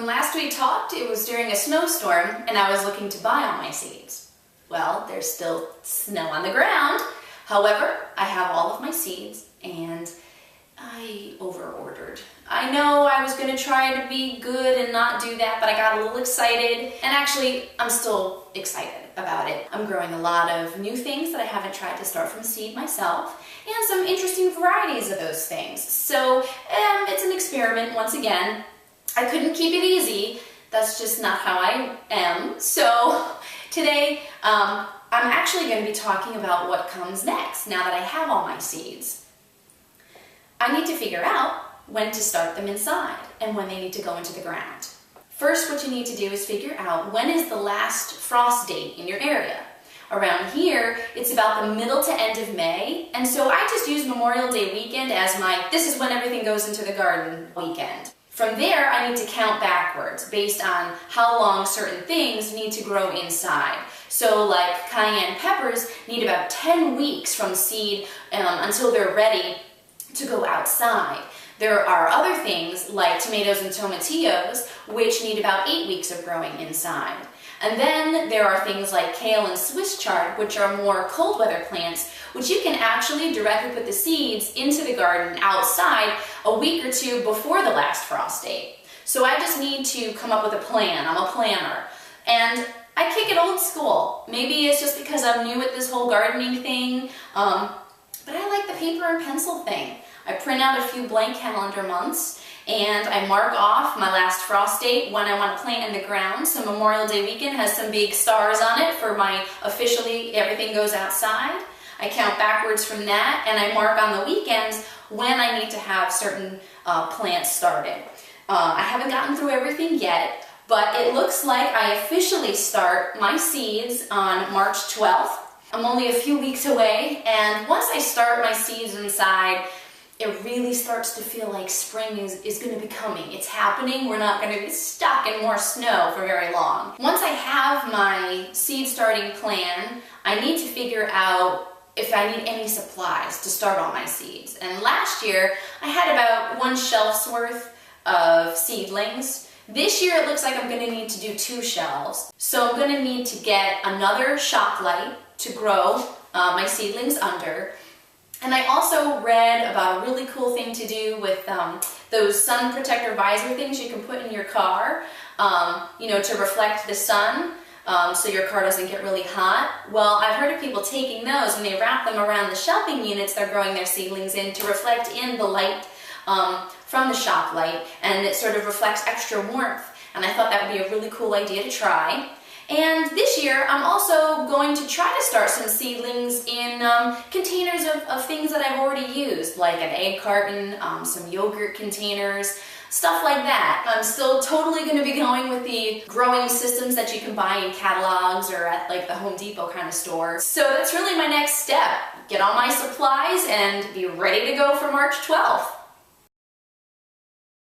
last we talked, it was during a snowstorm and I was looking to buy all my seeds. Well, there's still snow on the ground. However, I have all of my seeds and I over-ordered. I know I was going to try to be good and not do that, but I got a little excited. And actually, I'm still excited about it. I'm growing a lot of new things that I haven't tried to start from seed myself, and some interesting varieties of those things. So it's an experiment once again. I couldn't keep it easy. That's just not how I am. So today, I'm actually going to be talking about what comes next now that I have all my seeds. I need to figure out when to start them inside and when they need to go into the ground. First, what you need to do is figure out when is the last frost date in your area. Around here, it's about the middle to end of May, and so I just use Memorial Day weekend as my, this is when everything goes into the garden weekend. From there, I need to count backwards based on how long certain things need to grow inside. So like cayenne peppers need about 10 weeks from seed until they're ready to go outside. There are other things like tomatoes and tomatillos which need about 8 weeks of growing inside. And then there are things like kale and Swiss chard, which are more cold weather plants, which you can actually directly put the seeds into the garden outside a week or two before the last frost date. So I just need to come up with a plan. I'm a planner. And I kick it old school. Maybe it's just because I'm new at this whole gardening thing, but I like the paper and pencil thing. I print out a few blank calendar months and I mark off my last frost date when I want to plant in the ground. So Memorial Day weekend has some big stars on it for my officially everything goes outside. I count backwards from that and I mark on the weekends when I need to have certain plants started. I haven't gotten through everything yet, but it looks like I officially start my seeds on March 12th. I'm only a few weeks away, and once I start my seeds inside, it really starts to feel like spring is going to be coming. It's happening. We're not going to be stuck in more snow for very long. Once I have my seed starting plan, I need to figure out if I need any supplies to start all my seeds. And last year, I had about 1 shelf's worth of seedlings. This year, it looks like I'm going to need to do 2 shelves. So I'm going to need to get another shop light to grow my seedlings under. And I also read about a really cool thing to do with those sun protector visor things you can put in your car, to reflect the sun so your car doesn't get really hot. Well, I've heard of people taking those and they wrap them around the shelving units they're growing their seedlings in to reflect in the light from the shop light, and it sort of reflects extra warmth. And I thought that would be a really cool idea to try. And this year, I'm also going to try to start some seedlings in containers of things that I've already used, like an egg carton, some yogurt containers, stuff like that. I'm still totally going to be going with the growing systems that you can buy in catalogs or at like the Home Depot kind of store. So that's really my next step. Get all my supplies and be ready to go for March 12th.